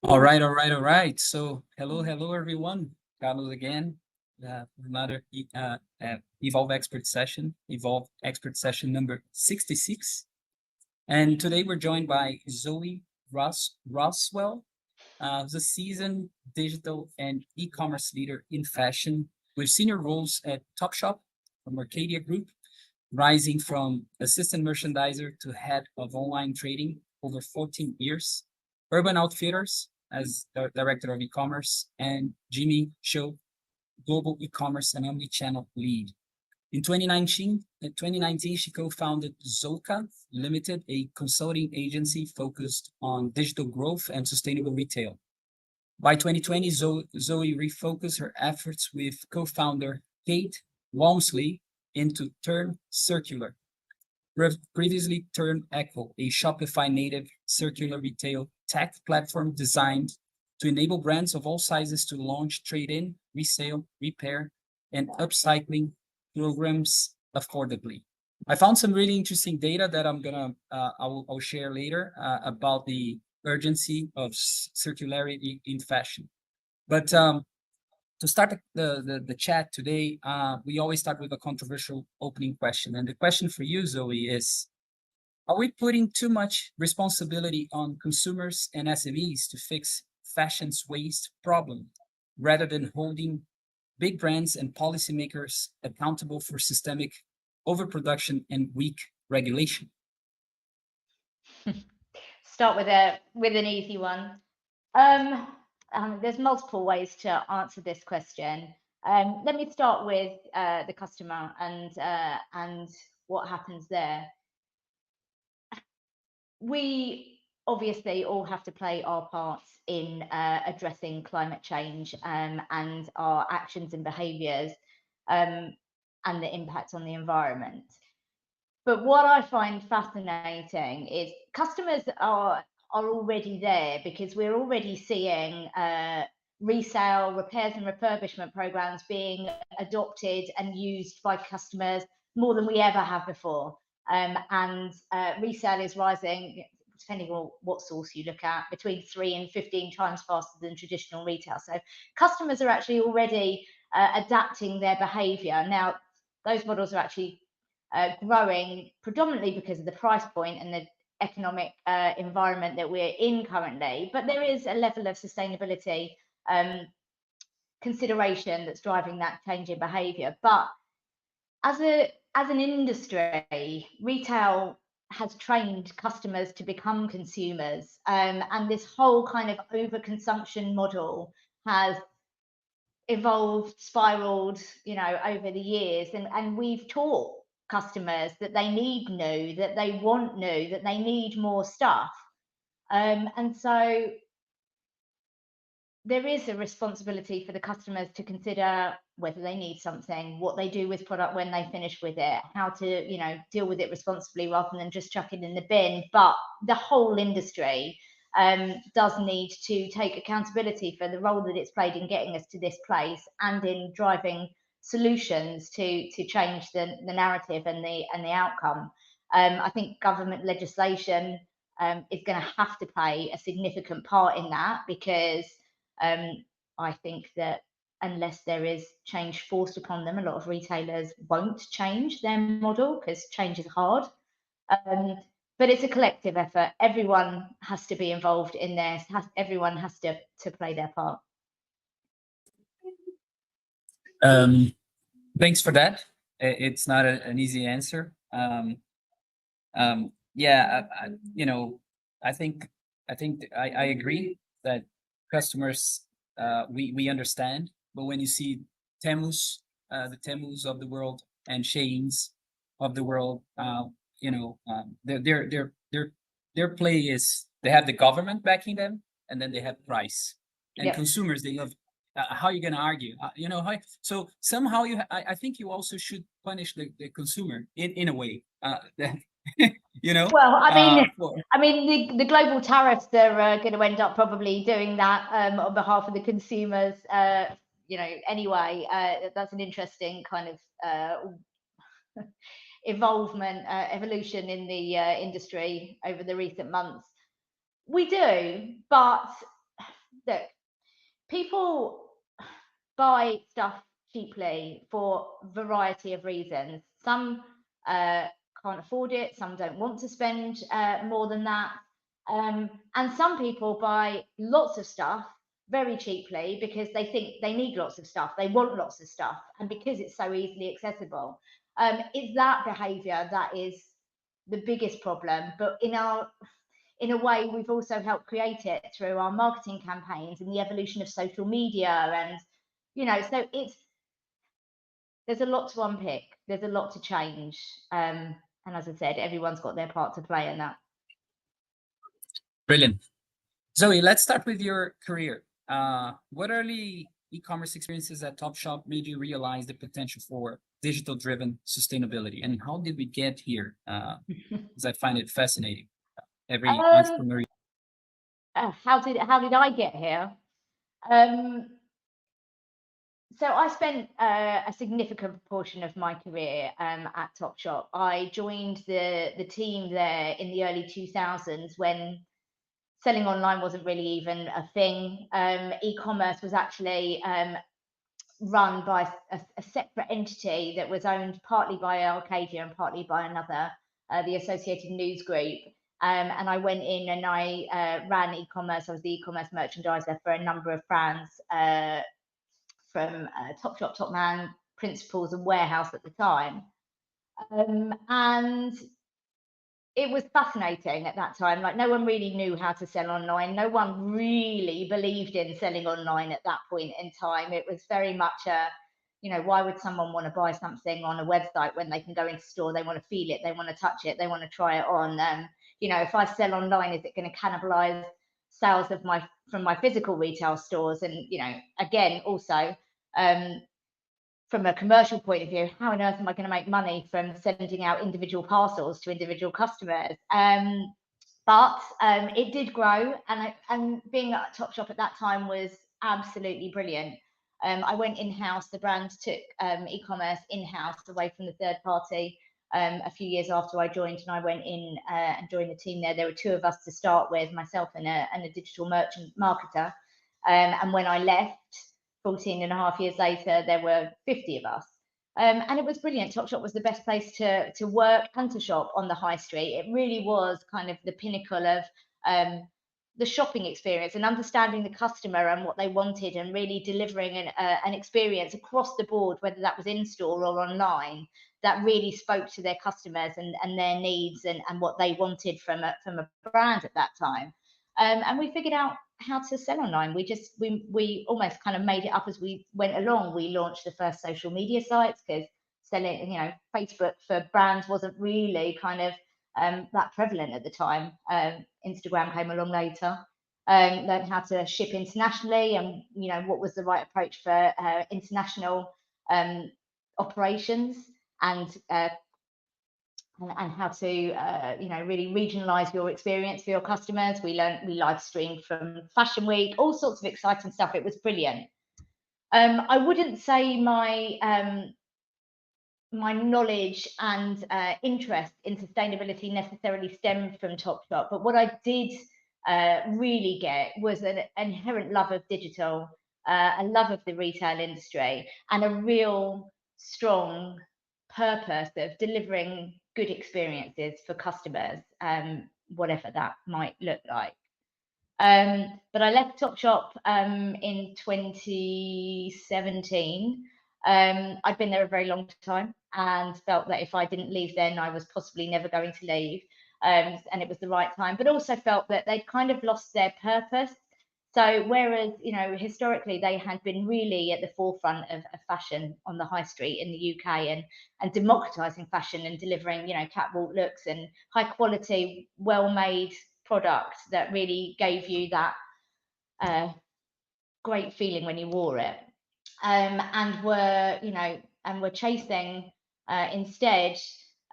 All right. So, hello, everyone. Carlos again. Another Evolve Expert session number 66. And today we're joined by Zoe Rowswell, who's a seasoned digital and e-commerce leader in fashion with senior roles at Topshop from Arcadia Group, rising from assistant merchandiser to head of online trading over 14 years, Urban Outfitters as director of e-commerce, and Jimmy Show, global e-commerce and omnichannel lead. In 2019, she co-founded Zoka Limited, a consulting agency focused on digital growth and sustainable retail. By 2020, Zoe refocused her efforts with co-founder Kate Walmsley into Turn Circular, previously Turn Echo, a Shopify native circular retail tech platform designed to enable brands of all sizes to launch trade-in, resale, repair, and upcycling programs affordably. I found some really interesting data that I'll share later about the urgency of circularity in fashion. But to start the chat today, we always start with a controversial opening question. And the question for you, Zoe, is, are we putting too much responsibility on consumers and SMEs to fix fashion's waste problem rather than holding big brands and policymakers accountable for systemic overproduction and weak regulation? Start with an easy one. There's multiple ways to answer this question. Let me start with the customer and what happens there. We obviously all have to play our parts in addressing climate change and our actions and behaviours and the impact on the environment. But what I find fascinating is customers are already there because we're already seeing resale, repairs and refurbishment programs being adopted and used by customers more than we ever have before. And resale is rising, depending on what source you look at, between 3 and 15 times faster than traditional retail. So customers are actually already adapting their behaviour. Now, those models are actually growing predominantly because of the price point and the economic environment that we're in currently. But there is a level of sustainability consideration that's driving that change in behaviour. But as an industry, retail has trained customers to become consumers, and this whole kind of overconsumption model has evolved, spiraled, over the years, and we've taught customers that they need new, that they want new, that they need more stuff, and so there is a responsibility for the customers to consider whether they need something, what they do with product when they finish with it, how to, deal with it responsibly rather than just chuck it in the bin. But the whole industry does need to take accountability for the role that it's played in getting us to this place and in driving solutions to change the narrative and the outcome. I think government legislation is going to have to play a significant part in that, because I think that unless there is change forced upon them, a lot of retailers won't change their model because change is hard. But it's a collective effort. Everyone has to be involved in this. Everyone has to play their part. Thanks for that. It's not an easy answer. Yeah, I think I agree that customers, we understand, but when you see Temus, the Temus of the world and Sheins of the world, their play is they have the government backing them, and then they have price. And Yep. consumers, they love. How are you going to argue? So somehow I think you also should punish the consumer in a way. Well, I mean, the global tariffs are going to end up probably doing that on behalf of the consumers. Anyway, that's an interesting kind of evolution in the industry over the recent months. We do, but look, people buy stuff cheaply for a variety of reasons. Some can't afford it, some don't want to spend more than that. And some people buy lots of stuff very cheaply because they think they need lots of stuff, they want lots of stuff, and because it's so easily accessible. It's that behavior that is the biggest problem. But in a way, we've also helped create it through our marketing campaigns and the evolution of social media. And, so there's a lot to unpick, there's a lot to change. And as I said, everyone's got their part to play in that. Brilliant. Zoe, let's start with your career. What early e-commerce experiences at Topshop made you realize the potential for digital-driven sustainability, and how did we get here? Because I find it fascinating. Every entrepreneur. How did I get here? So I spent a significant proportion of my career at Topshop. I joined the team there in the early 2000s when selling online wasn't really even a thing. E-commerce was actually run by a separate entity that was owned partly by Arcadia and partly by another, the Associated News Group. And I went in and I ran e-commerce. I was the e-commerce merchandiser for a number of brands, from Topshop, Topman, Principles, and Warehouse at the time. And it was fascinating at that time. Like, no one really knew how to sell online. No one really believed in selling online at that point in time. It was very much a, why would someone want to buy something on a website when they can go into store? They want to feel it, they want to touch it, they want to try it on. If I sell online, is it going to cannibalize sales from my physical retail stores? And again, also, from a commercial point of view, how on earth am I going to make money from sending out individual parcels to individual customers? But it did grow, and being at Topshop at that time was absolutely brilliant. I went in-house. The brand took e-commerce in-house away from the third party a few years after I joined, and I went in and joined the team there. There were two of us to start with, myself and a digital merchant marketer. And when I left, 14 and a half years later, there were 50 of us. And it was brilliant. Topshop was the best place to work and to shop on the high street. It really was kind of the pinnacle of the shopping experience and understanding the customer and what they wanted, and really delivering an experience across the board, whether that was in store or online, that really spoke to their customers and their needs and what they wanted from a brand at that time. And we figured out how to sell online. We almost kind of made it up as we went along. We launched the first social media sites because selling, Facebook for brands wasn't really kind of that prevalent at the time. Instagram came along later. Learned how to ship internationally, and what was the right approach for international operations, and how to really regionalize your experience for your customers. We live streamed from Fashion Week, all sorts of exciting stuff. It was brilliant. I wouldn't say my knowledge and interest in sustainability necessarily stemmed from Topshop, but what I did really get was an inherent love of digital, a love of the retail industry, and a real strong purpose of delivering good experiences for customers, whatever that might look like. But I left Topshop in 2017. I'd been there a very long time and felt that if I didn't leave then, I was possibly never going to leave. And it was the right time, but also felt that they'd kind of lost their purpose. So whereas, historically they had been really at the forefront of fashion on the high street in the UK, and democratizing fashion and delivering, catwalk looks and high quality, well-made products that really gave you that great feeling when you wore it, and were chasing instead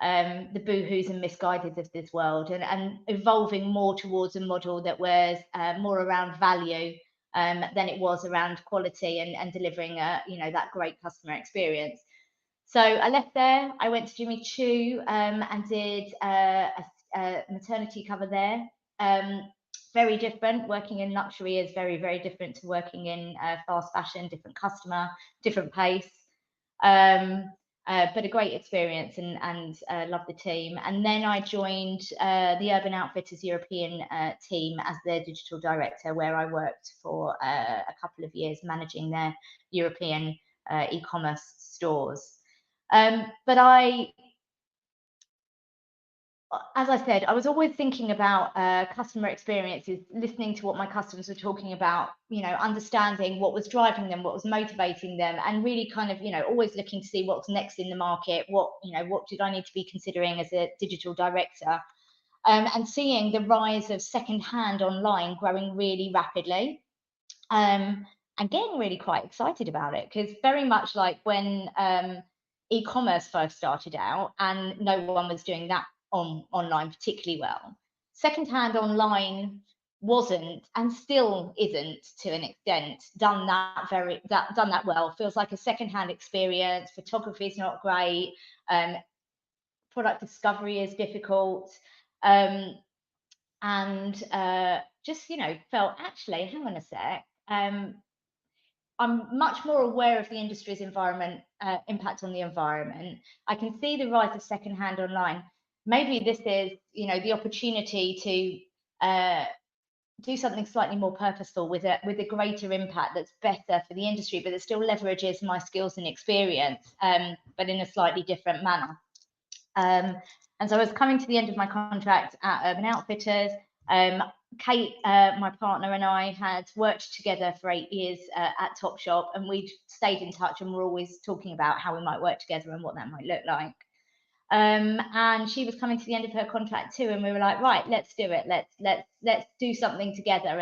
the boohoo's and misguided of this world, and evolving more towards a model that was more around value than it was around quality and delivering that great customer experience. So I left there. I went to Jimmy Choo and did a maternity cover there. very different. Working in luxury is very, very different to working in fast fashion, different customer, different pace. But a great experience, and loved the team. And then I joined the Urban Outfitters European team as their digital director, where I worked for a couple of years managing their European e-commerce stores. But as I said, I was always thinking about customer experiences, listening to what my customers were talking about, understanding what was driving them, what was motivating them, and really kind of, always looking to see what's next in the market, what did I need to be considering as a digital director, and seeing the rise of secondhand online growing really rapidly, and getting really quite excited about it, because very much like when e-commerce first started out and no one was doing that online particularly well, secondhand online wasn't, and still isn't to an extent, done that well. Feels like a secondhand experience. Photography is not great. Product discovery is difficult. And just felt, actually, hang on a sec. I'm much more aware of the industry's impact on the environment. I can see the rise of secondhand online. Maybe this is, the opportunity to do something slightly more purposeful with a greater impact that's better for the industry, but that still leverages my skills and experience, but in a slightly different manner. And so I was coming to the end of my contract at Urban Outfitters. Kate, my partner, and I had worked together for 8 years at Topshop, and we'd stayed in touch, and we're always talking about how we might work together and what that might look like. And she was coming to the end of her contract too, and we were like, right, let's do it. Let's do something together,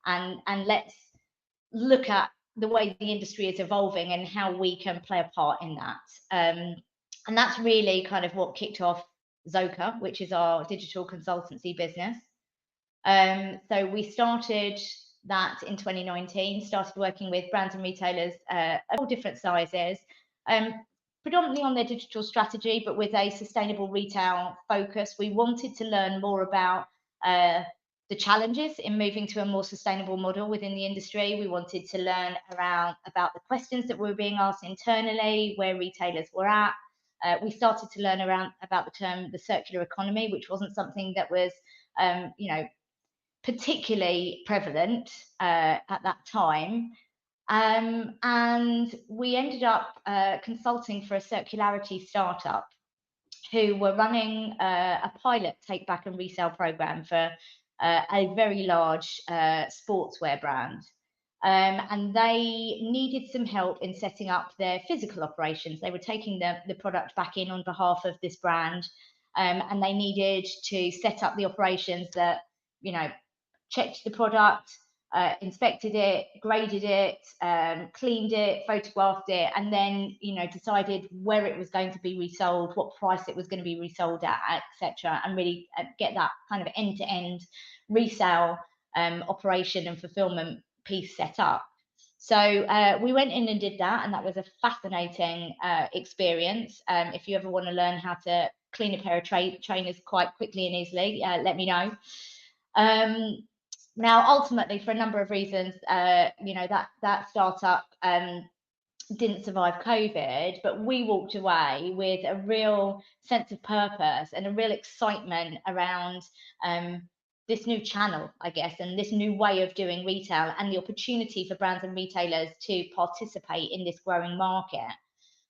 and let's look at the way the industry is evolving and how we can play a part in that. And that's really kind of what kicked off Zoka, which is our digital consultancy business. So we started that in 2019, started working with brands and retailers of all different sizes, predominantly on their digital strategy, but with a sustainable retail focus. We wanted to learn more about the challenges in moving to a more sustainable model within the industry. We wanted to learn about the questions that were being asked internally, where retailers were at. We started to learn about the term the circular economy, which wasn't something that was particularly prevalent at that time. And we ended up consulting for a circularity startup who were running a pilot take back and resale program for a very large sportswear brand. And they needed some help in setting up their physical operations. They were taking the product back in on behalf of this brand, and they needed to set up the operations that, checked the product, inspected it, graded it, cleaned it, photographed it, and then, decided where it was going to be resold, what price it was going to be resold at, etc., and really get that kind of end-to-end resale operation and fulfillment piece set up. So we went in and did that, and that was a fascinating experience. If you ever want to learn how to clean a pair of trainers quite quickly and easily, let me know. Now, ultimately, for a number of reasons, that startup didn't survive COVID, but we walked away with a real sense of purpose and a real excitement around this new channel, I guess, and this new way of doing retail, and the opportunity for brands and retailers to participate in this growing market.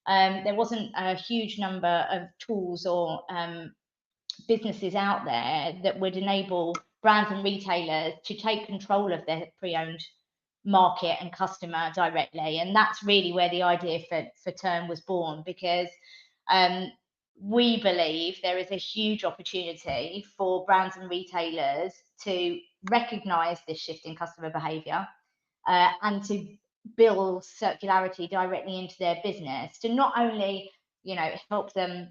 There wasn't a huge number of tools or businesses out there that would enable brands and retailers to take control of their pre-owned market and customer directly. And that's really where the idea for Turn was born, because we believe there is a huge opportunity for brands and retailers to recognize this shift in customer behavior and to build circularity directly into their business, to not only help them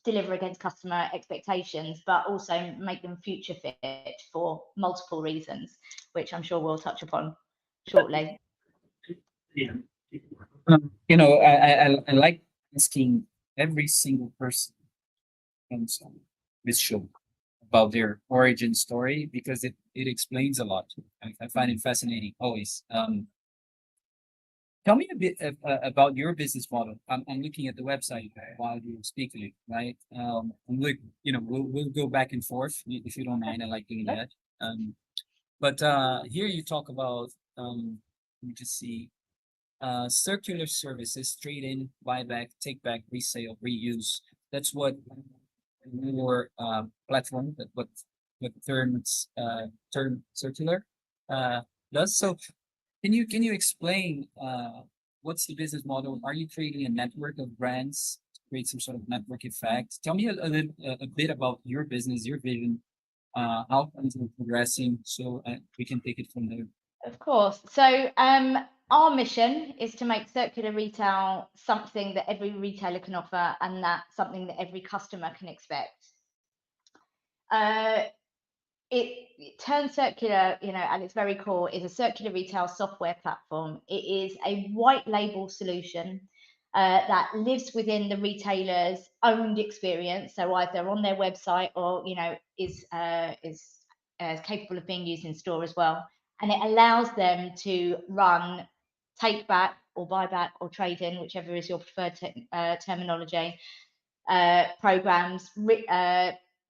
deliver against customer expectations, but also make them future fit for multiple reasons, which I'm sure we'll touch upon shortly. Yeah. I like asking every single person on this show, about their origin story because it explains a lot. I find it fascinating always. Tell me a bit about your business model. I'm looking at the website while you're speaking, right? I'm look, we'll go back and forth if you don't mind. I like doing that. Um, but here you talk about let me just see, circular services, trade in, buyback, take back, resale, reuse. That's what your platform, that what term circular uh does. So can you explain what's the business model? Are you creating a network of brands to create some sort of network effect? Tell me a bit about your business, your vision, how things are progressing, so we can take it from there. Of course. So, our mission is to make circular retail something that every retailer can offer, and that something that every customer can expect. Uh, it turns circular, at its very core, is a circular retail software platform. It is a white label solution that lives within the retailer's owned experience. So either on their website or is capable of being used in store as well. And it allows them to run take back or buy back or trade in, whichever is your preferred terminology, programs,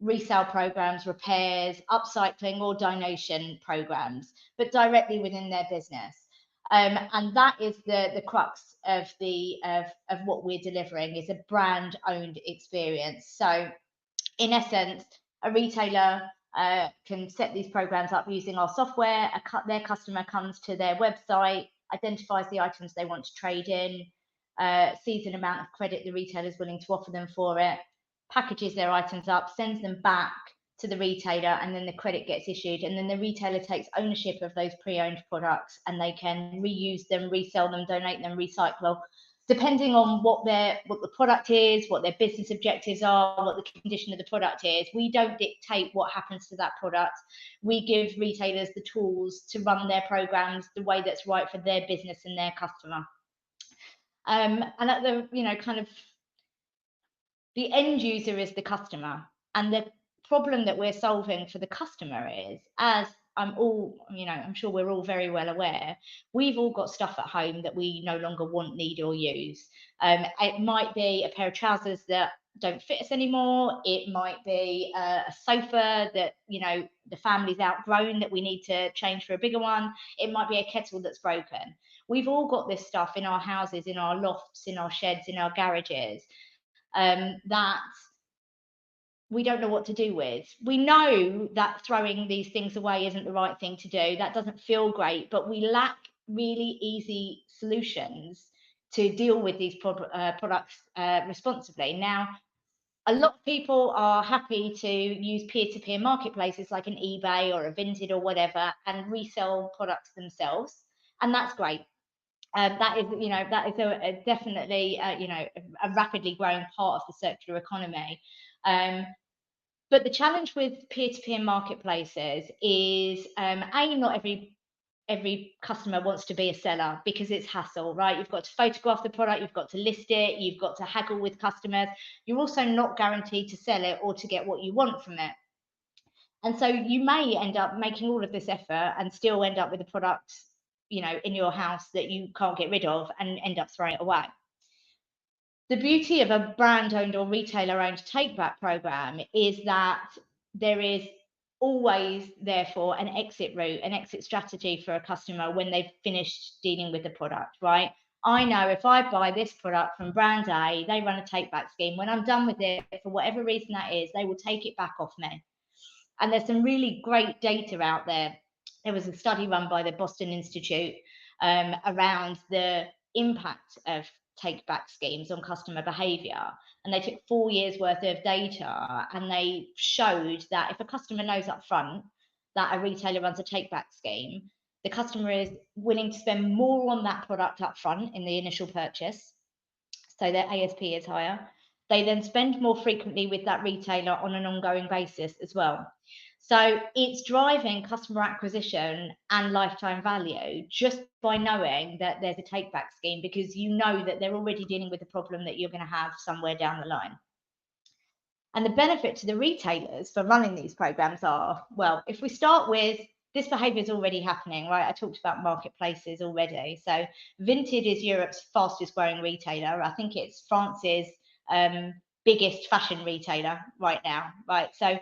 resale programs, repairs, upcycling, or donation programs, but directly within their business. And that is the crux of what we're delivering, is a brand owned experience. So in essence, a retailer can set these programs up using our software. Their customer comes to their website, identifies the items they want to trade in, sees an amount of credit the retailer is willing to offer them for it, packages their items up, sends them back to the retailer, and then the credit gets issued. And then the retailer takes ownership of those pre-owned products, and they can reuse them, resell them, donate them, recycle, depending on what the product is, what their business objectives are, what the condition of the product is. We don't dictate what happens to that product. We give retailers the tools to run their programs the way that's right for their business and their customer. And at the kind of the end user is the customer, and the problem that we're solving for the customer is, as I'm sure we're all very well aware, we've all got stuff at home that we no longer want, need, or use. It might be a pair of trousers that don't fit us anymore. It might be a sofa that the family's outgrown that we need to change for a bigger one. It might be a kettle that's broken. We've all got this stuff in our houses, in our lofts, in our sheds, in our garages, that we don't know what to do with. We know that throwing these things away isn't the right thing to do. That doesn't feel great, but we lack really easy solutions to deal with these products responsibly. Now, a lot of people are happy to use peer-to-peer marketplaces like an eBay or a Vinted or whatever and resell products themselves, and that's great. That is definitely a rapidly growing part of the circular economy. But the challenge with peer-to-peer marketplaces is, not every customer wants to be a seller because it's hassle, right? You've got to photograph the product, you've got to list it, you've got to haggle with customers. You're also not guaranteed to sell it or to get what you want from it. And so you may end up making all of this effort and still end up with a product, in your house that you can't get rid of and end up throwing it away. The beauty of a brand owned or retailer owned take back program is that there is always, therefore, an exit route, an exit strategy for a customer when they've finished dealing with the product, right? I know if I buy this product from brand A, they run a take back scheme. When I'm done with it, for whatever reason that is, they will take it back off me. And there's some really great data out there. There was a study run by the Boston Institute around the impact of take back schemes on customer behavior. And they took 4 years worth of data, and they showed that if a customer knows up front that a retailer runs a take back scheme, the customer is willing to spend more on that product up front in the initial purchase. So their ASP is higher. They then spend more frequently with that retailer on an ongoing basis as well. So it's driving customer acquisition and lifetime value just by knowing that there's a take back scheme, because you know that they're already dealing with a problem that you're going to have somewhere down the line. And the benefit to the retailers for running these programs are, well, if we start with this behavior is already happening, right? I talked about marketplaces already. So Vinted is Europe's fastest growing retailer. I think it's France's biggest fashion retailer right now, right? So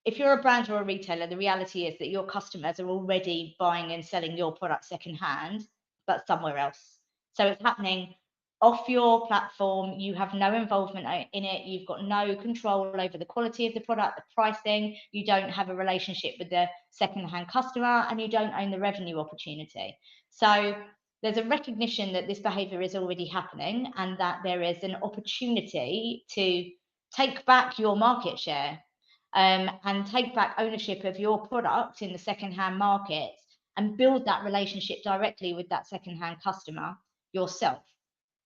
if you're a brand or a retailer, the reality is that your customers are already buying and selling your product secondhand, but somewhere else. So it's happening off your platform. You have no involvement in it. You've got no control over the quality of the product, the pricing. You don't have a relationship with the secondhand customer, and you don't own the revenue opportunity. So there's a recognition that this behavior is already happening and that there is an opportunity to take back your market share and take back ownership of your product in the secondhand market and build that relationship directly with that secondhand customer yourself.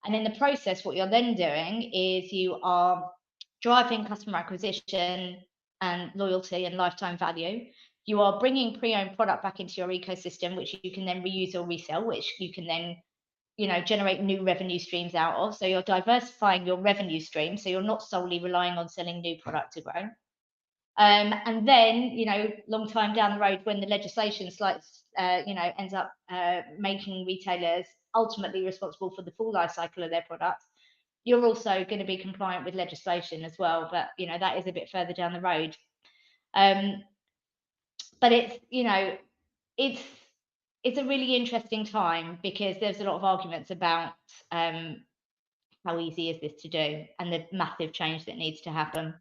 And in the process, what you're then doing is you are driving customer acquisition and loyalty and lifetime value. You are bringing pre-owned product back into your ecosystem, which you can then reuse or resell, which you can then generate new revenue streams out of. So you're diversifying your revenue stream. So you're not solely relying on selling new product to grow. And then, long time down the road, when the legislation ends up making retailers ultimately responsible for the full life cycle of their products, you're also going to be compliant with legislation as well. But, that is a bit further down the road. But it's a really interesting time because there's a lot of arguments about how easy is this to do and the massive change that needs to happen.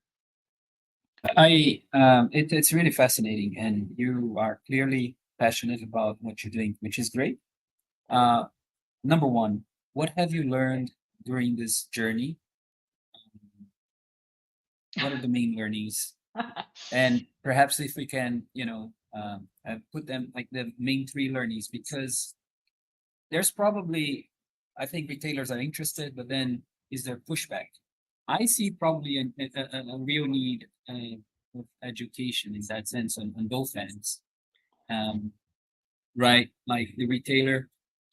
It's really fascinating, and you are clearly passionate about what you're doing, which is great. Number one, what have you learned during this journey? What are the main learnings? And perhaps if we can, put them like the main three learnings, because there's probably, I think retailers are interested, but then is there pushback? I see probably a real need of education in that sense on both ends. Right, like the retailer,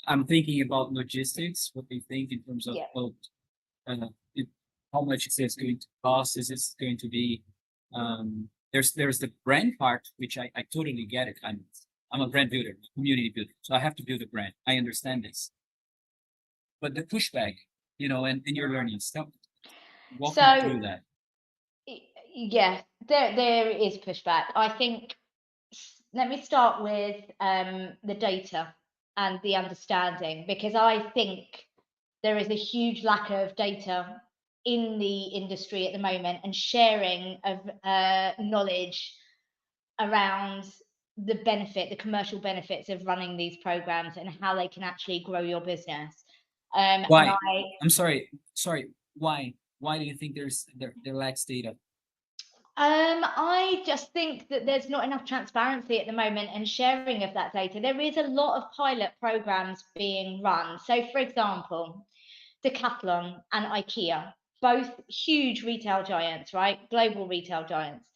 I'm thinking about logistics, what they think in terms of Yeah. How much is this going to cost? Is this going to be there's the brand part, which I totally get it. I'm a brand builder, community builder, so I have to build a brand. I understand this. But the pushback, and your learning stuff, walk me through that. Yeah, there is pushback. I think let me start with the data and the understanding, because I think there is a huge lack of data in the industry at the moment and sharing of knowledge around the commercial benefits of running these programs and how they can actually grow your business. Why? I'm sorry. Why? Why do you think there lacks data? I just think that there's not enough transparency at the moment and sharing of that data. There is a lot of pilot programs being run. So, for example, Decathlon and IKEA, both huge retail giants, right? Global retail giants,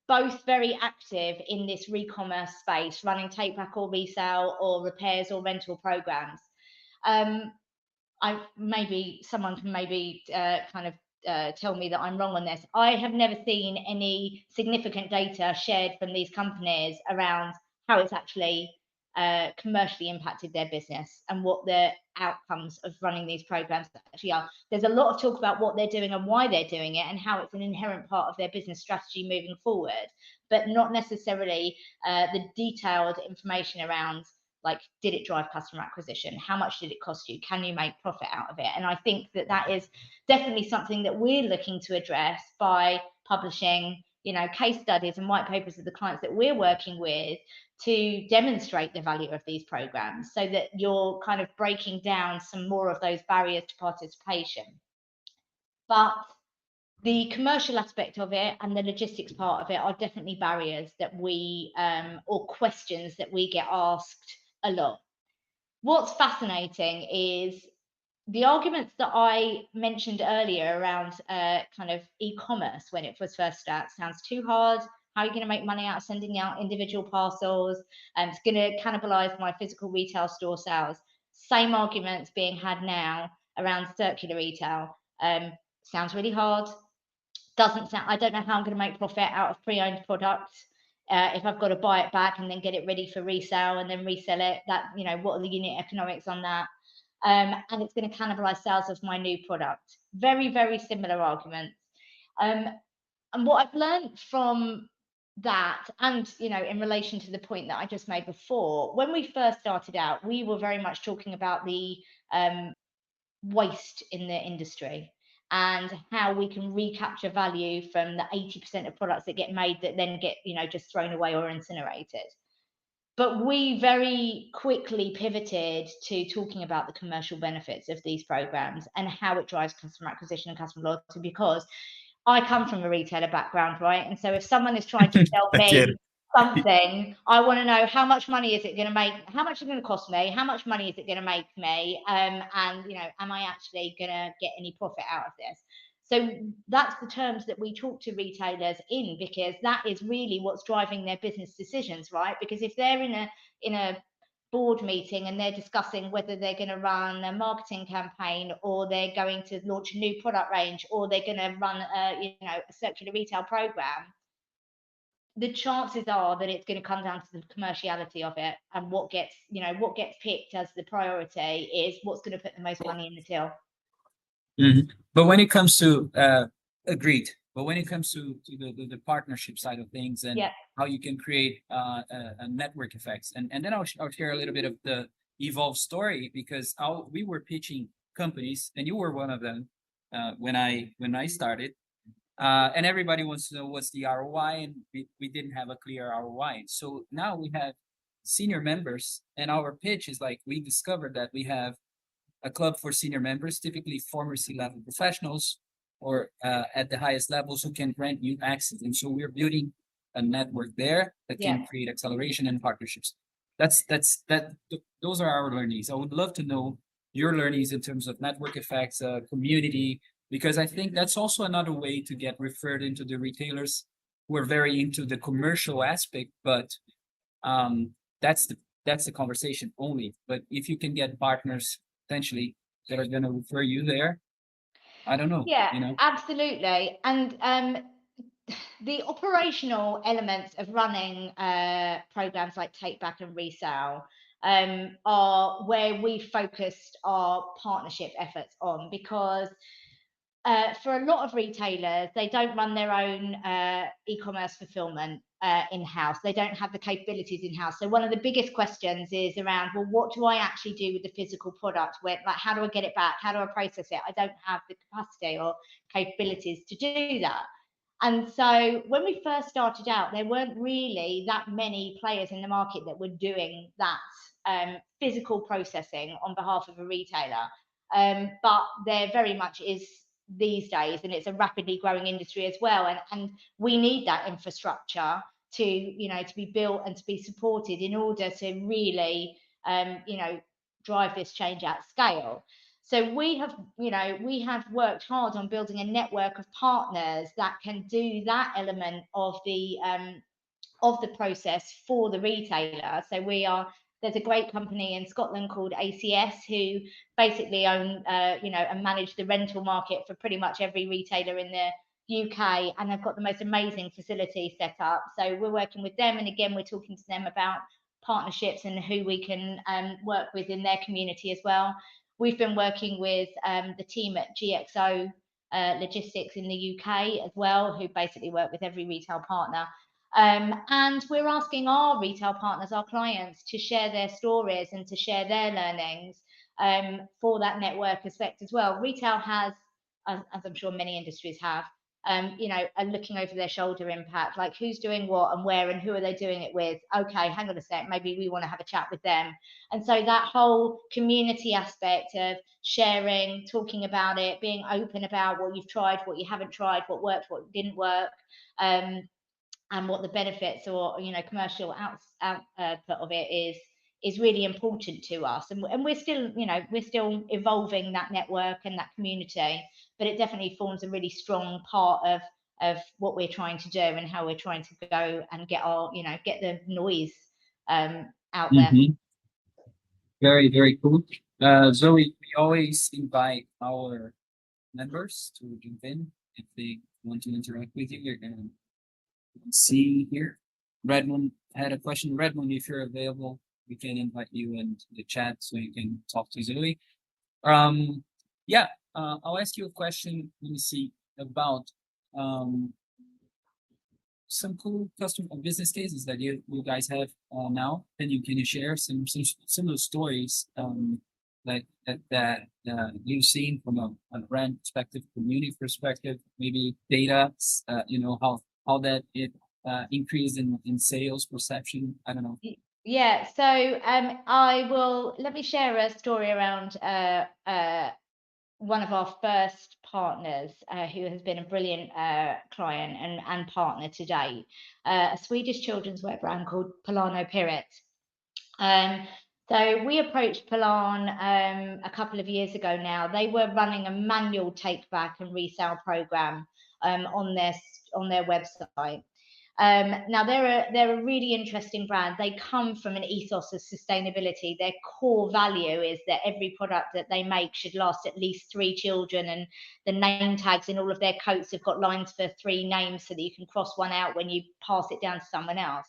both very active in this re-commerce space, running take back or resale or repairs or rental programs. Maybe someone can kind of tell me that I'm wrong on this. I have never seen any significant data shared from these companies around how it's actually commercially impacted their business and what the outcomes of running these programs actually are. There's a lot of talk about what they're doing and why they're doing it and how it's an inherent part of their business strategy moving forward, but not necessarily the detailed information around, like, did it drive customer acquisition? How much did it cost you? Can you make profit out of it? And I think that is definitely something that we're looking to address by publishing, case studies and white papers of the clients that we're working with to demonstrate the value of these programs, so that you're kind of breaking down some more of those barriers to participation. But the commercial aspect of it and the logistics part of it are definitely barriers that or questions that we get asked a lot. What's fascinating is the arguments that I mentioned earlier around kind of e-commerce when it was first out. Sounds too hard. How are you going to make money out of sending out individual parcels? It's going to cannibalize my physical retail store sales. Same arguments being had now around circular retail. Sounds really hard. doesn't sound, I don't know how I'm going to make profit out of pre-owned products. If I've got to buy it back and then get it ready for resale and then resell it, that, you know, what are the unit economics on that? And it's going to cannibalize sales of my new product. Very, very similar arguments. And what I've learned from that, and, you know, in relation to the point that I just made before, when we first started out, we were very much talking about the waste in the industry and how we can recapture value from the 80% of products that get made that then get, you know, just thrown away or incinerated. But we very quickly pivoted to talking about the commercial benefits of these programs and how it drives customer acquisition and customer loyalty, because I come from a retailer background, right? And so if someone is trying to sell me something, I want to know how much money is it going to make, how much is it going to cost me, how much money is it going to make me, and, you know, am I actually going to get any profit out of this? So that's the terms that we talk to retailers in, because that is really what's driving their business decisions, right? Because if they're in a board meeting and they're discussing whether they're going to run a marketing campaign, or they're going to launch a new product range, or they're going to run a, you know, a circular retail program, the chances are that it's going to come down to the commerciality of it, and what gets, you know, what gets picked as the priority is what's going to put the most money in the till. Mm-hmm. But when it comes to agreed, but when it comes to the partnership side of things, and how you can create a network effects, and then I'll share a little bit of the Evolve story, because we were pitching companies, and you were one of them when I started, and everybody wants to know what's the ROI, and we didn't have a clear ROI. So now we have senior members, and our pitch is like, we discovered that we have a club for senior members, typically former C-level professionals, or at the highest levels, who can grant you access. And so we're building a network there that can create acceleration and partnerships. Those are our learnings. I would love to know your learnings in terms of network effects, community, because I think that's also another way to get referred into the retailers who are very into the commercial aspect, but that's the conversation only. But if you can get partners potentially that are going to refer you there, I don't know. Yeah, you know? absolutely. And the operational elements of running programs like Take Back and Resale are where we focused our partnership efforts on, because for a lot of retailers, they don't run their own e-commerce fulfillment in-house. They don't have the capabilities in-house. So one of the biggest questions is around, well, what do I actually do with the physical product? Where, like, how do I get it back? How do I process it? I don't have the capacity or capabilities to do that. And so when we first started out, there weren't really that many players in the market that were doing that physical processing on behalf of a retailer. But there very much is these days, and it's a rapidly growing industry as well. And we need that infrastructure to, you know, to be built and to be supported in order to really, you know, drive this change at scale. So we have, you know, we have worked hard on building a network of partners that can do that element of the process for the retailer. So there's a great company in Scotland called ACS who basically own, you know, and manage the rental market for pretty much every retailer in the UK, and they've got the most amazing facility set up. So we're working with them, and again, we're talking to them about partnerships and who we can work with in their community as well. We've been working with the team at GXO Logistics in the UK as well, who basically work with every retail partner. And we're asking our retail partners, our clients, to share their stories and to share their learnings for that network effect as well. Retail has, as I'm sure many industries have, you know, a looking over their shoulder impact, like who's doing what and where and who are they doing it with? Okay, hang on a sec, maybe we want to have a chat with them. And so that whole community aspect of sharing, talking about it, being open about what you've tried, what you haven't tried, what worked, what didn't work, and what the benefits or, you know, commercial output of it is really important to us. And we're still, you know, we're still evolving that network and that community, but it definitely forms a really strong part of what we're trying to do and how we're trying to go and get our, you know, get the noise out there. Very, very cool. Zoe, we always invite our members to jump in if they want to interact with you. You're gonna see here. Redmond had a question. Redmond, if you're available, we can invite you into the chat so you can talk to Zoe. Yeah, I'll ask you a question. Let me see about um, some cool customer business cases that you guys have now. Can you share some of those stories like that you've seen from a brand perspective, community perspective, maybe data, you know, how that it increased in sales perception. I don't know. Yeah, so let me share a story around one of our first partners who has been a brilliant client and partner to date, a Swedish children's wear brand called Polano Pirret. So we approached Polan a couple of years ago now. They were running a manual take back and resale program on their website. Now they're a really interesting brand. They come from an ethos of sustainability. Their core value is that every product that they make should last at least 3 children, and the name tags in all of their coats have got lines for 3 names so that you can cross one out when you pass it down to someone else.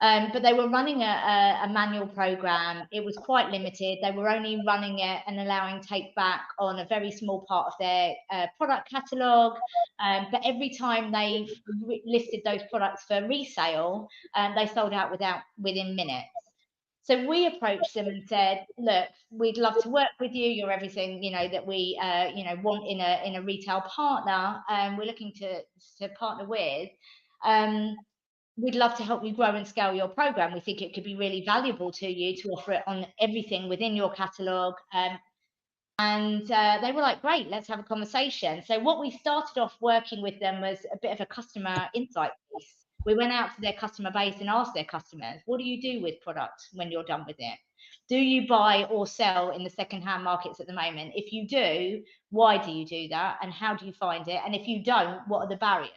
But they were running a manual program. It was quite limited. They were only running it and allowing take back on a very small part of their product catalogue. But every time they listed those products for resale, they sold out within minutes. So we approached them and said, "Look, we'd love to work with you. You're everything, you know, that we want in a retail partner. We're looking to partner with." We'd love to help you grow and scale your program. We think it could be really valuable to you to offer it on everything within your catalog. And they were like, great, let's have a conversation. So what we started off working with them was a bit of a customer insight piece. We went out to their customer base and asked their customers, what do you do with product when you're done with it? Do you buy or sell in the secondhand markets at the moment? If you do, why do you do that? And how do you find it? And if you don't, what are the barriers?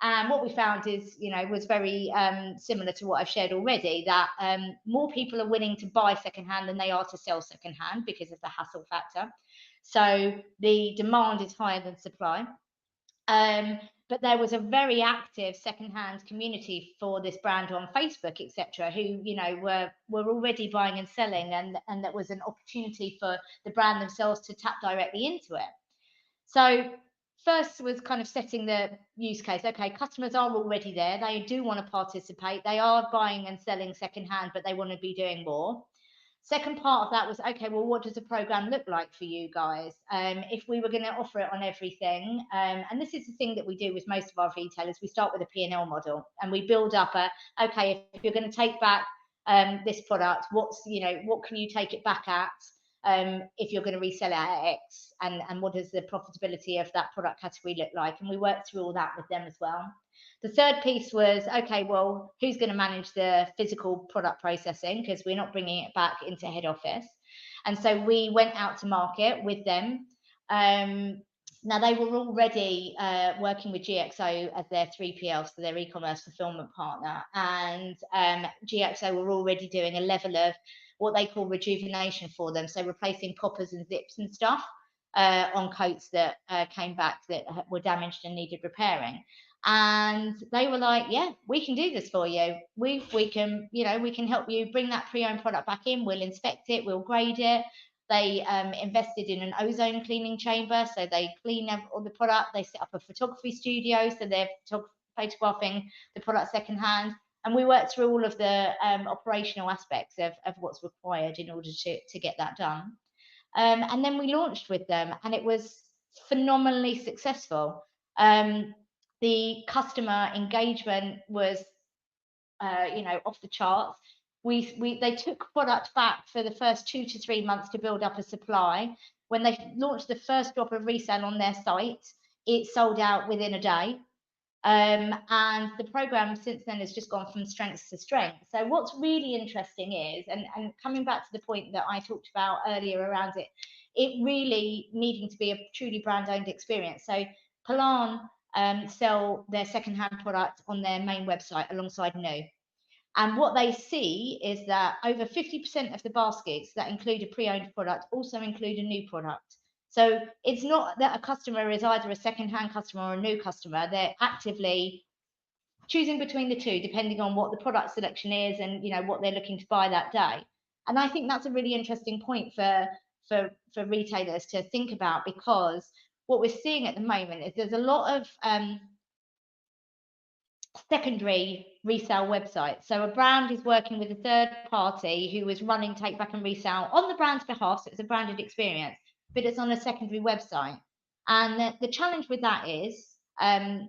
And what we found is, you know, was very similar to what I've shared already, that more people are willing to buy secondhand than they are to sell secondhand because of the hassle factor. So the demand is higher than supply. But there was a very active secondhand community for this brand on Facebook, etc., who, you know, were already buying and selling, and that was an opportunity for the brand themselves to tap directly into it. So first was kind of setting the use case. Okay, customers are already there. They do want to participate. They are buying and selling secondhand, but they want to be doing more. Second part of that was, okay, well, what does a program look like for you guys? If we were going to offer it on everything, and this is the thing that we do with most of our retailers, we start with a P&L model and we build up okay, if you're going to take back this product, what can you take it back at? If you're going to resell it at X, and what does the profitability of that product category look like? And we worked through all that with them as well. The third piece was, okay, well, who's going to manage the physical product processing? Because we're not bringing it back into head office. And so we went out to market with them. Now, they were already working with GXO as their 3PL, so their e-commerce fulfillment partner. And GXO were already doing a level of what they call rejuvenation for them. So replacing poppers and zips and stuff on coats that came back that were damaged and needed repairing. And they were like, yeah, we can do this for you. We can, you know, we can help you bring that pre-owned product back in. We'll inspect it, we'll grade it. They invested in an ozone cleaning chamber, so they clean all the product. They set up a photography studio, so they're photographing the product secondhand. And we worked through all of the operational aspects of what's required in order to get that done. And then we launched with them, and it was phenomenally successful. The customer engagement was, off the charts. They took product back for the first 2 to 3 months to build up a supply. When they launched the first drop of resale on their site, it sold out within a day. And the program since then has just gone from strength to strength. So what's really interesting is, and coming back to the point that I talked about earlier around it really needing to be a truly brand owned experience. So Polan sell their secondhand product on their main website alongside New. And what they see is that over 50% of the baskets that include a pre-owned product also include a new product. So it's not that a customer is either a second-hand customer or a new customer. They're actively choosing between the two, depending on what the product selection is and what they're looking to buy that day. And I think that's a really interesting point for retailers to think about, because what we're seeing at the moment is there's a lot of secondary resale websites. So a brand is working with a third party who is running take back and resale on the brand's behalf, so it's a branded experience, but it's on a secondary website. And the challenge with that is, from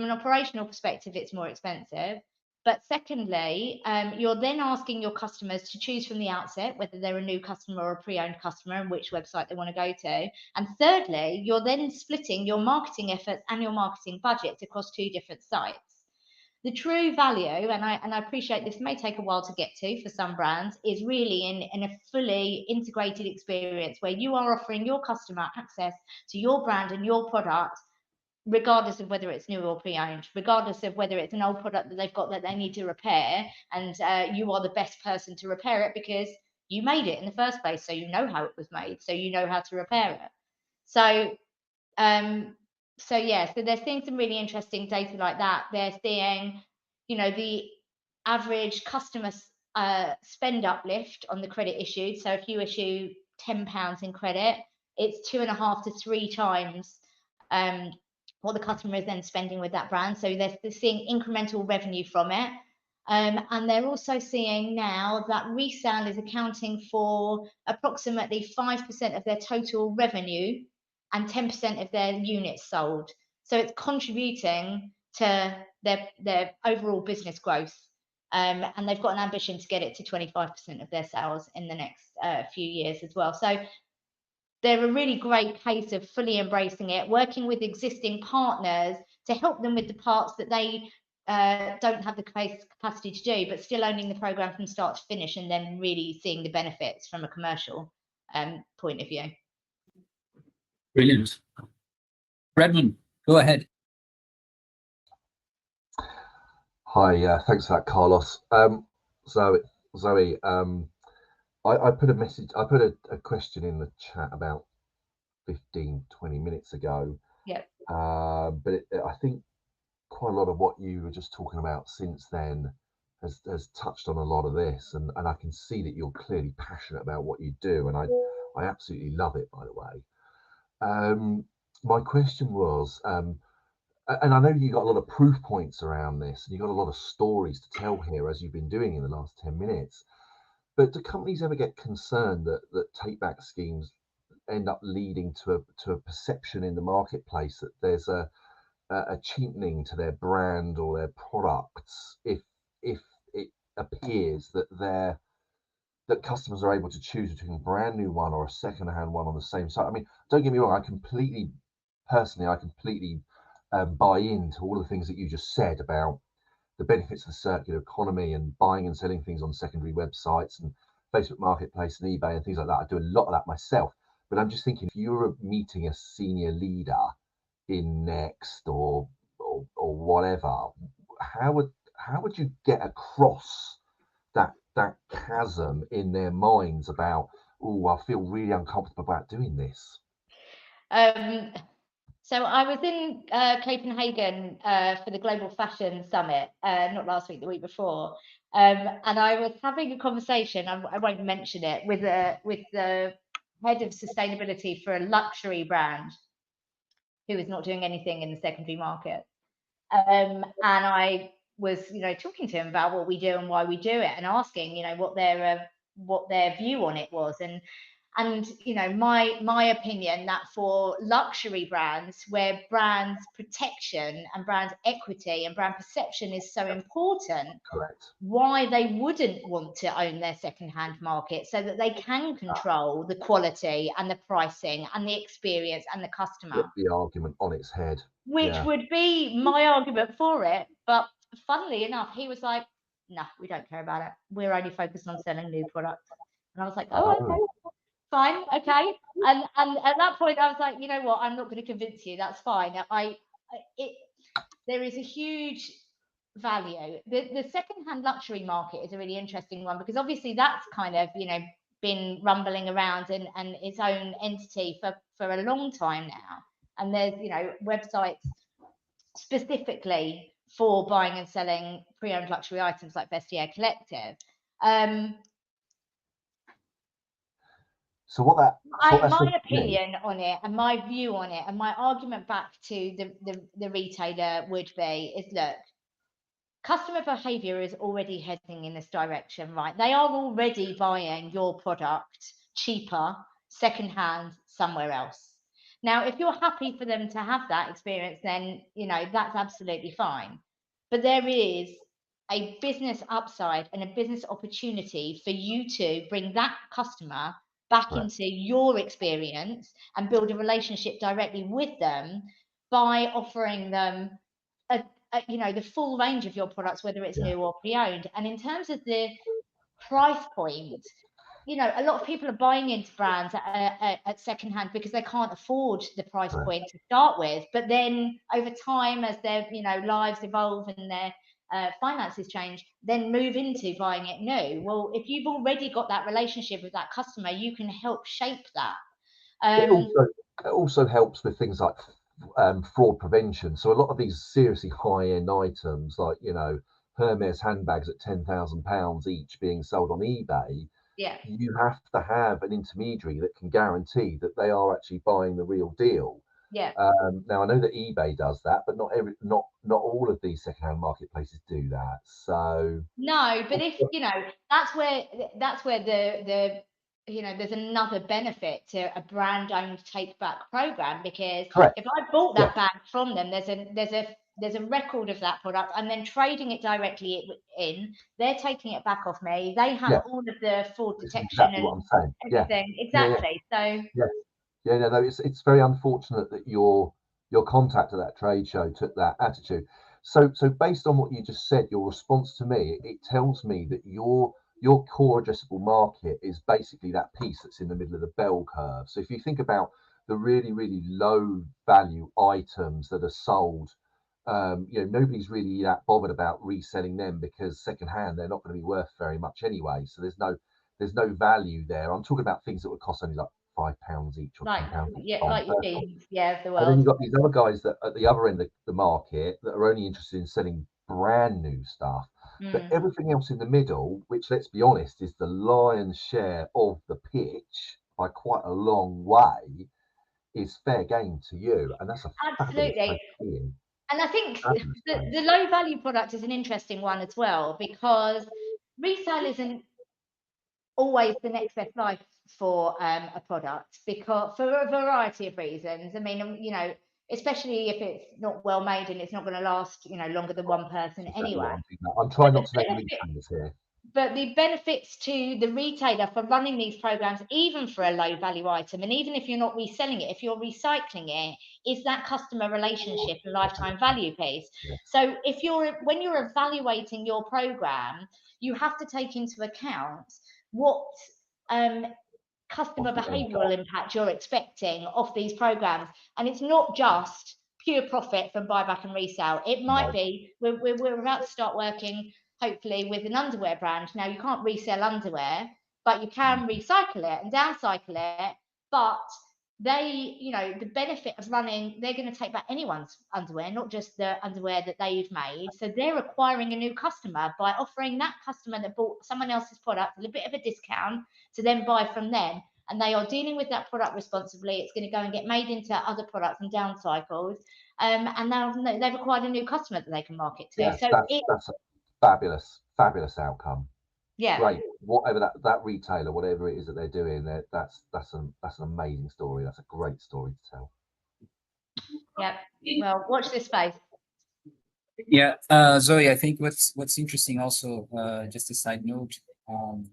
an operational perspective, it's more expensive. But secondly, you're then asking your customers to choose from the outset whether they're a new customer or a pre-owned customer and which website they want to go to. And thirdly, you're then splitting your marketing efforts and your marketing budgets across two different sites. The true value, and I appreciate this may take a while to get to for some brands, is really in a fully integrated experience where you are offering your customer access to your brand and your product, regardless of whether it's new or pre-owned, regardless of whether it's an old product that they've got that they need to repair, and you are the best person to repair it because you made it in the first place, so you know how it was made, so you know how to repair it. So yeah, so they're seeing some really interesting data like that. They're seeing, the average customer spend uplift on the credit issued. So if you issue £10 in credit, it's 2.5 to 3 times what the customer is then spending with that brand. So they're seeing incremental revenue from it. And they're also seeing now that resale is accounting for approximately 5% of their total revenue and 10% of their units sold. So it's contributing to their overall business growth. And they've got an ambition to get it to 25% of their sales in the next few years as well. So they're a really great case of fully embracing it, working with existing partners to help them with the parts that they don't have the capacity to do, but still owning the program from start to finish, and then really seeing the benefits from a commercial point of view. Brilliant. Redmond, go ahead. Hi, thanks for that, Carlos. Zoe, I put a message, I put a question in the chat about 15, 20 minutes ago. Yep. But I think quite a lot of what you were just talking about since then has touched on a lot of this, and I can see that you're clearly passionate about what you do, and I absolutely love it, by the way. My question was, and I know you got a lot of proof points around this, and you got a lot of stories to tell here, as you've been doing in the last 10 minutes. But do companies ever get concerned that take back schemes end up leading to a perception in the marketplace that there's a cheapening to their brand or their products if it appears that customers are able to choose between a brand new one or a second-hand one on the same site? I mean, don't get me wrong, I completely buy into all the things that you just said about the benefits of the circular economy and buying and selling things on secondary websites and Facebook Marketplace and eBay and things like that. I do a lot of that myself. But I'm just thinking, if you were meeting a senior leader in Next or whatever, how would you get across that chasm in their minds about, oh, I feel really uncomfortable about doing this? So I was in Copenhagen for the Global Fashion Summit, not last week, the week before, and I was having a conversation. I won't mention it, with the head of sustainability for a luxury brand who is not doing anything in the secondary market, and I was, talking to him about what we do and why we do it, and asking, what their view on it was, and my opinion that for luxury brands, where brand protection and brand equity and brand perception is so important, Correct, why they wouldn't want to own their second-hand market, so that they can control the quality and the pricing and the experience and the customer. Flip the argument on its head. Which would be my argument for it. But funnily enough, he was like, no, we don't care about it. We're only focused on selling new products. And I was like, oh, okay. Fine, okay. And at that point, I was like, you know what? I'm not going to convince you. That's fine. There is a huge value. The second-hand luxury market is a really interesting one, because obviously that's kind of, been rumbling around and its own entity for a long time now, and there's, you know, websites specifically for buying and selling pre-owned luxury items like Vestiaire Collective. So what that's My meant to me, opinion on it and my view on it and my argument back to the retailer would be is, look, customer behavior is already heading in this direction, right? They are already buying your product cheaper, secondhand, somewhere else. Now, if you're happy for them to have that experience, then, you know, that's absolutely fine. But there is a business upside and a business opportunity for you to bring that customer back Correct. into your experience and build a relationship directly with them by offering them you know, the full range of your products, whether it's new or pre-owned. And in terms of the price point, you know, a lot of people are buying into brands at secondhand because they can't afford the price Correct. point to start with. But then over time, as their, you know, lives evolve and their finances change, then move into buying it new. Well, if you've already got that relationship with that customer, you can help shape that. It also helps with things like fraud prevention. So a lot of these seriously high-end items, like, you know, Hermes handbags at £10,000 each being sold on eBay, Yeah. you have to have an intermediary that can guarantee that they are actually buying the real deal. Yeah. Now I know that eBay does that, but not all of these secondhand marketplaces do that. So no, but if, you know, that's where the you know, there's another benefit to a brand owned take back program, because correct. if I bought that bag from them, there's a record of that product. I'm then trading it directly in. They're taking it back off me. They have all of the fraud This is detection exactly and what I'm saying. everything. Exactly. So No, it's very unfortunate that your contact at that trade show took that attitude. So based on what you just said, your response to me, it tells me that your core addressable market is basically that piece that's in the middle of the bell curve. So if you think about the really, really low value items that are sold, you know, nobody's really that bothered about reselling them because secondhand they're not going to be worth very much anyway. So there's no value there. I'm talking about things that would cost only like £5 each or like, £10 each. yeah, like your jeans, of the And then world. you've got these other guys that at the other end of the market that are only interested in selling brand new stuff. But everything else in the middle, which, let's be honest, is the lion's share of the pitch by quite a long way, is fair game to you. And that's a fabulous Absolutely. place to be in. And I think the low value product is an interesting one as well, because resale isn't always the next best life for a product, because for a variety of reasons. I mean, you know, especially if it's not well made and it's not going to last, you know, longer than one person anyway. I'm trying not to make retailers here. But the benefits to the retailer for running these programs, even for a low value item, and even if you're not reselling it, if you're recycling it, is that customer relationship and lifetime value piece. So when you're evaluating your program, you have to take into account what customer behavioral impact you're expecting of these programs. And it's not just pure profit from buyback and resale. It might be we're about to start working, hopefully, with an underwear brand. Now, you can't resell underwear, but you can recycle it and downcycle it. But they, you know, the benefit of running, they're going to take back anyone's underwear, not just the underwear that they've made. So they're acquiring a new customer by offering that customer that bought someone else's product a little bit of a discount to then buy from them. And they are dealing with that product responsibly. It's going to go and get made into other products and downcycles. And now they've acquired a new customer that they can market to. Yes, so that's a fabulous outcome. Yeah. Great. Whatever that retailer, whatever it is that they're doing, that's an amazing story. That's a great story to tell. Yeah. Well, watch this space. Yeah, Zoe, I think what's interesting also, just a side note, on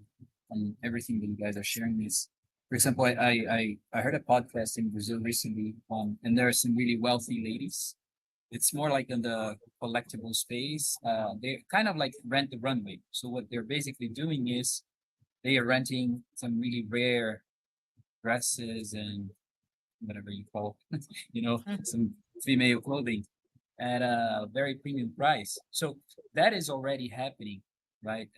everything that you guys are sharing is, for example, I heard a podcast in Brazil recently, and there are some really wealthy ladies. It's more like in the collectible space. They kind of like rent the runway. So what they're basically doing is they are renting some really rare dresses and whatever you call, some female clothing at a very premium price. So that is already happening, right?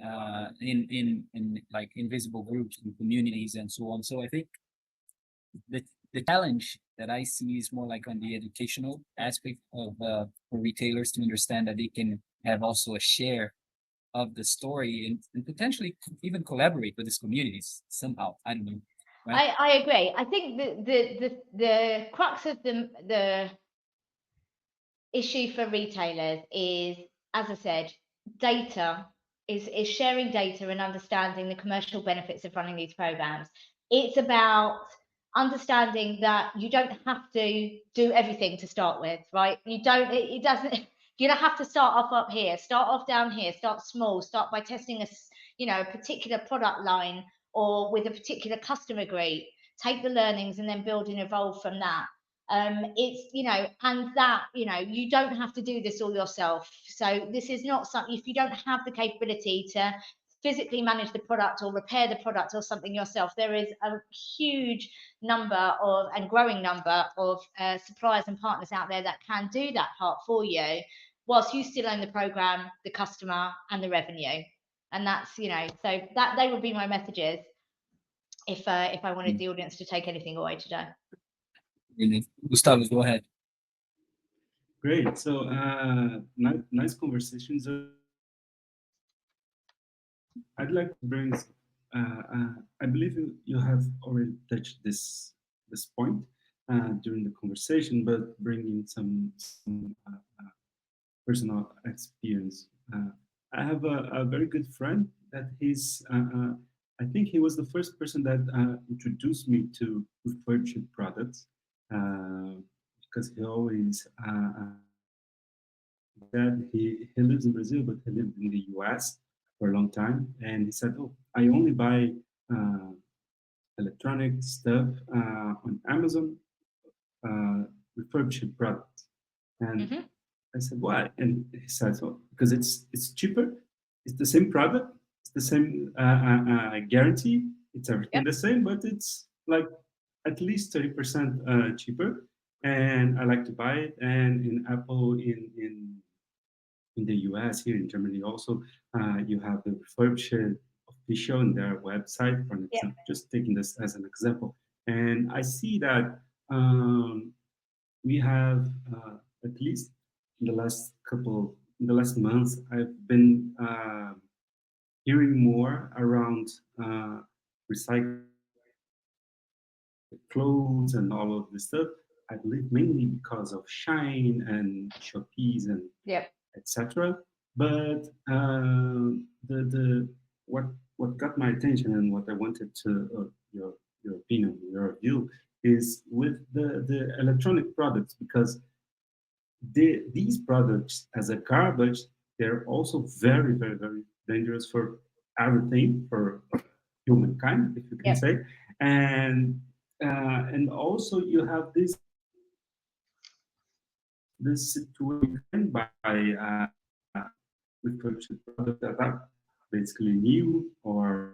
In like invisible groups and communities and so on. So I think the The challenge that I see is more like on the educational aspect of for retailers to understand that they can have also a share of the story and potentially even collaborate with these communities somehow. I don't know. Right? I agree. I think the crux of the issue for retailers is, as I said, data is sharing data and understanding the commercial benefits of running these programs. It's about understanding that you don't have to do everything to start with, right? You don't, it doesn't, you don't have to start off up here, start off down here, start small, start by testing a particular product line or with a particular customer group, take the learnings and then build and evolve from that. It's, and that, you don't have to do this all yourself. So this is not something, if you don't have the capability to physically manage the product or repair the product or something yourself, there is a huge number of and growing number of suppliers and partners out there that can do that part for you, whilst you still own the program, the customer, and the revenue. And that's, so that they would be my messages if I wanted the audience to take anything away today. Really. Gustavo, go ahead. Great. So nice conversations. I'd like to bring. I believe you have already touched this point during the conversation, but bringing some personal experience. I have a very good friend that he's. I think he was the first person that introduced me to refurbished products. Because he always that he lives in Brazil, but he lived in the US for a long time, and he said, "Oh, I only buy electronic stuff on Amazon, refurbished products." And I said, "Why?" And he said, "So because it's cheaper, it's the same product, it's the same guarantee, it's everything the same, but it's like at least 30% cheaper." And I like to buy it. And in Apple, in the US, here in Germany also, you have the refurbished official on their website, for example, just taking this as an example. And I see that we have, at least in the last months, I've been hearing more around recycling clothes and all of this stuff. I believe mainly because of Shine and Shopees and etc. But the what got my attention and what I wanted to your opinion, your view, is with the electronic products, because these products as a garbage, they're also very, very, very dangerous for everything, for humankind, if you can say. And also you have this situation by refurbished products that are basically new or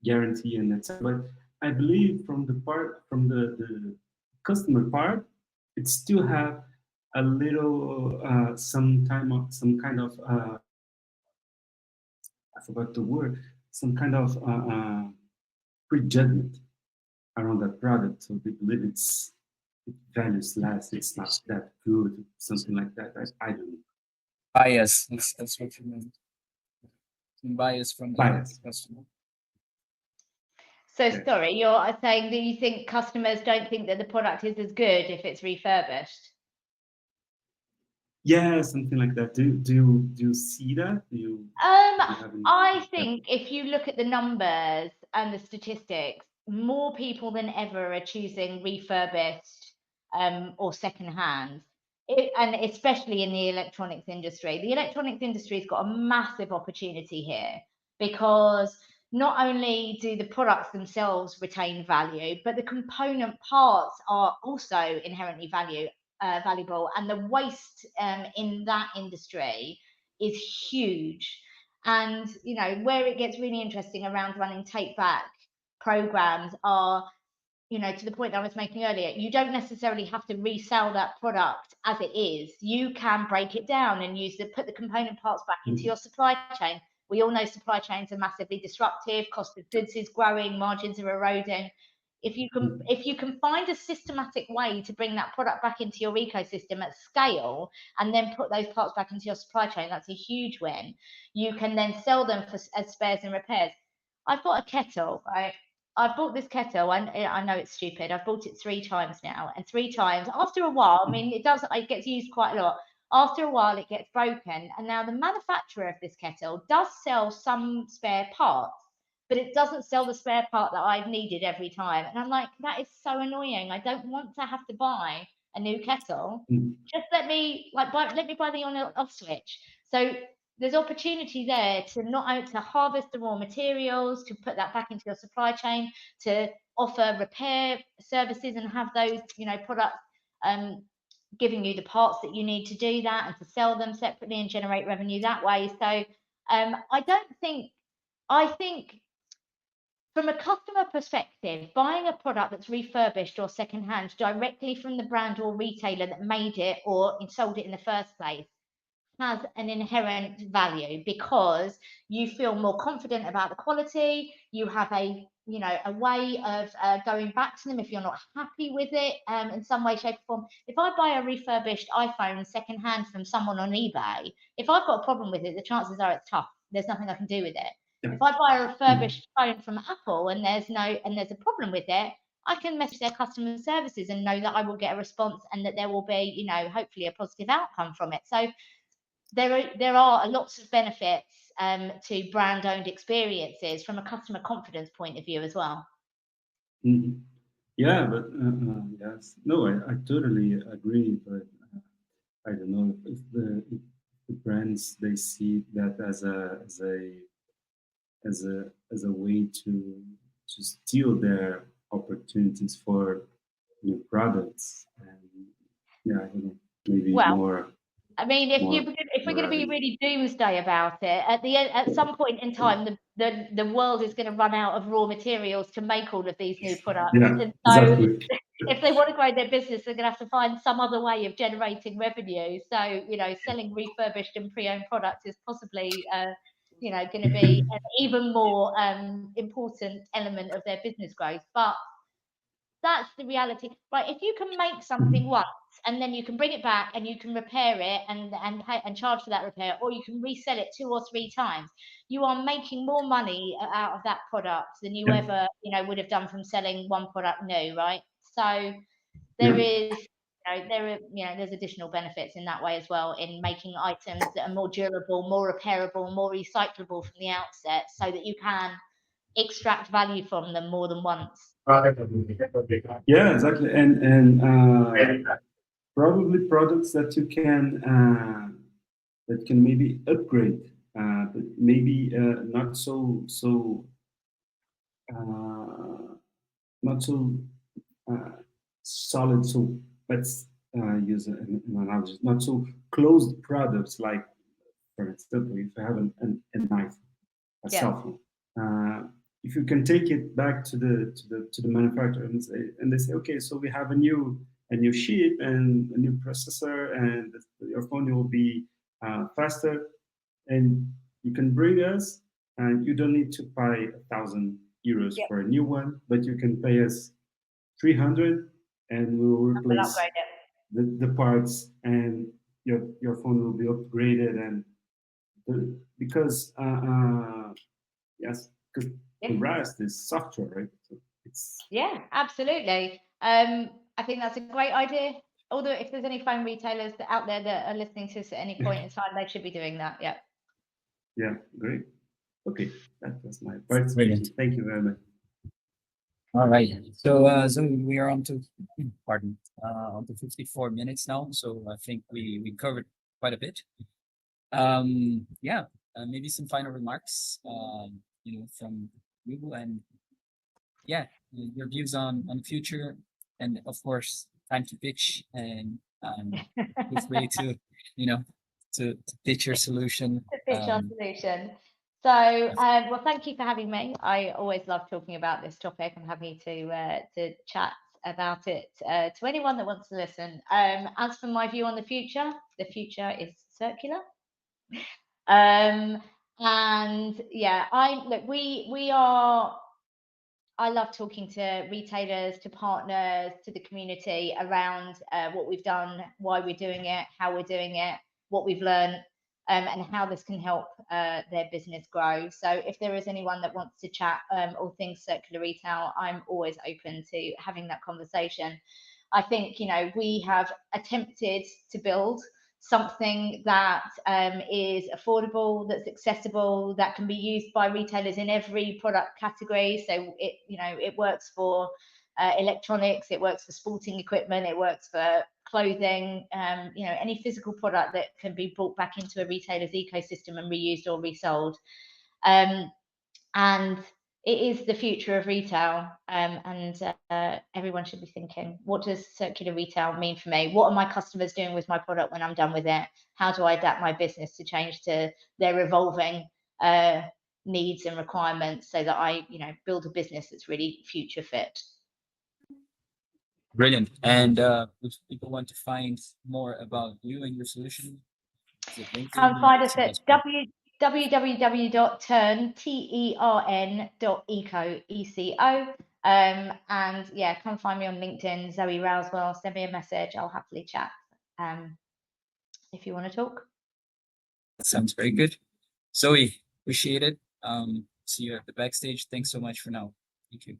guarantee and etc. But I believe from the customer part, it still have a little some kind of I forgot the word, some kind of prejudgment around that product. So they believe it values less, it's not that good, something like that. I don't know. Bias. That's what you meant. Some bias from the customer. So sorry, you're saying that you think customers don't think that the product is as good if it's refurbished? Yeah, something like that. Do you see that? I think if you look at the numbers and the statistics, more people than ever are choosing refurbished or secondhand, and especially in the electronics industry. The electronics industry has got a massive opportunity here, because not only do the products themselves retain value, but the component parts are also inherently valuable, and the waste in that industry is huge. And where it gets really interesting around running take back programs are, to the point that I was making earlier, you don't necessarily have to resell that product as it is. You can break it down and put the component parts back into your supply chain. We all know supply chains are massively disruptive, cost of goods is growing, margins are eroding. if you can find a systematic way to bring that product back into your ecosystem at scale and then put those parts back into your supply chain, that's a huge win. You can then sell them as spares and repairs. I've got a kettle, right? I've bought this kettle, and I know it's stupid. I've bought it 3 times now, and 3 times after a while, I mean, it gets used quite a lot. After a while, it gets broken, and now the manufacturer of this kettle does sell some spare parts, but it doesn't sell the spare part that I've needed every time. And I'm like, that is so annoying. I don't want to have to buy a new kettle. Just let me buy the on-off switch. So there's opportunity there to to harvest the raw materials, to put that back into your supply chain, to offer repair services and have those, products giving you the parts that you need to do that, and to sell them separately and generate revenue that way. So I think from a customer perspective, buying a product that's refurbished or secondhand directly from the brand or retailer that made it or sold it in the first place has an inherent value, because you feel more confident about the quality. You have a way of going back to them if you're not happy with it in some way, shape, or form. If I buy a refurbished iPhone secondhand from someone on eBay, if I've got a problem with it, the chances are it's tough. There's nothing I can do with it. If I buy a refurbished phone from Apple and there's a problem with it, I can message their customer services and know that I will get a response and that there will be, hopefully a positive outcome from it. So there are lots of benefits to brand-owned experiences from a customer confidence point of view as well. Yeah, but yes, no, I totally agree. But I don't know if the brands, they see that as a way to steal their opportunities for new products, and I don't know, maybe more. I mean, if we're going to be really doomsday about it, at some point in time, the world is going to run out of raw materials to make all of these new products. Yeah, and so exactly. If they want to grow their business, they're going to have to find some other way of generating revenue. So, selling refurbished and pre-owned products is possibly, going to be an even more important element of their business growth. But that's the reality, right? If you can make something once and then you can bring it back and you can repair it and pay and charge for that repair, or you can resell it 2 or 3 times, you are making more money out of that product than you ever, would have done from selling one product new, right? So there's additional benefits in that way as well, in making items that are more durable, more repairable, more recyclable from the outset, so that you can extract value from them more than once. Yeah, exactly, and probably products that you can maybe upgrade, but maybe not so solid. So let's use an analogy. Not so closed products, like, for example, if you have an iPhone, a cell phone. If you can take it back to the manufacturer and they say, okay, so we have a new chip and a new processor, and your phone will be faster, and you can bring us, and you don't need to pay €1,000 for a new one, but you can pay us 300, and we will replace the parts, and your phone will be upgraded, and because the rest is software, right? So absolutely. I think that's a great idea. Although if there's any phone retailers out there that are listening to us at any point in time, they should be doing that. Yeah, great. Okay, that was my participation. Thank you very much. All right. So we are on to 54 minutes now. So I think we covered quite a bit. Maybe some final remarks, from you, and your views on the future, and of course, time to pitch, and feel free to to pitch your solution. To pitch our solution. So, well, thank you for having me. I always love talking about this topic. I'm happy to chat about it to anyone that wants to listen. As for my view on the future is circular. And we are. I love talking to retailers, to partners, to the community around what we've done, why we're doing it, how we're doing it, what we've learned, and how this can help their business grow. So if there is anyone that wants to chat all things circular retail, I'm always open to having that conversation. I think, you know, we have attempted to build something that is affordable, that's accessible, that can be used by retailers in every product category. So it, you know, it works for electronics, it works for sporting equipment, it works for clothing, you know, any physical product that can be brought back into a retailer's ecosystem and reused or resold. And it is the future of retail, and everyone should be thinking, what does circular retail mean for me? What are my customers doing with my product when I'm done with it? How do I adapt my business to change to their evolving needs and requirements so that I, you know, build a business that's really future fit? Brilliant. And if people want to find more about you and your solution, is it LinkedIn? Come find us at www.tern.eco, ECO. And yeah, come find me on LinkedIn, Zoe Rowswell, send me a message. I'll happily chat if you want to talk. That sounds very good. Zoe, appreciate it. See you at the backstage. Thanks so much for now. Thank you.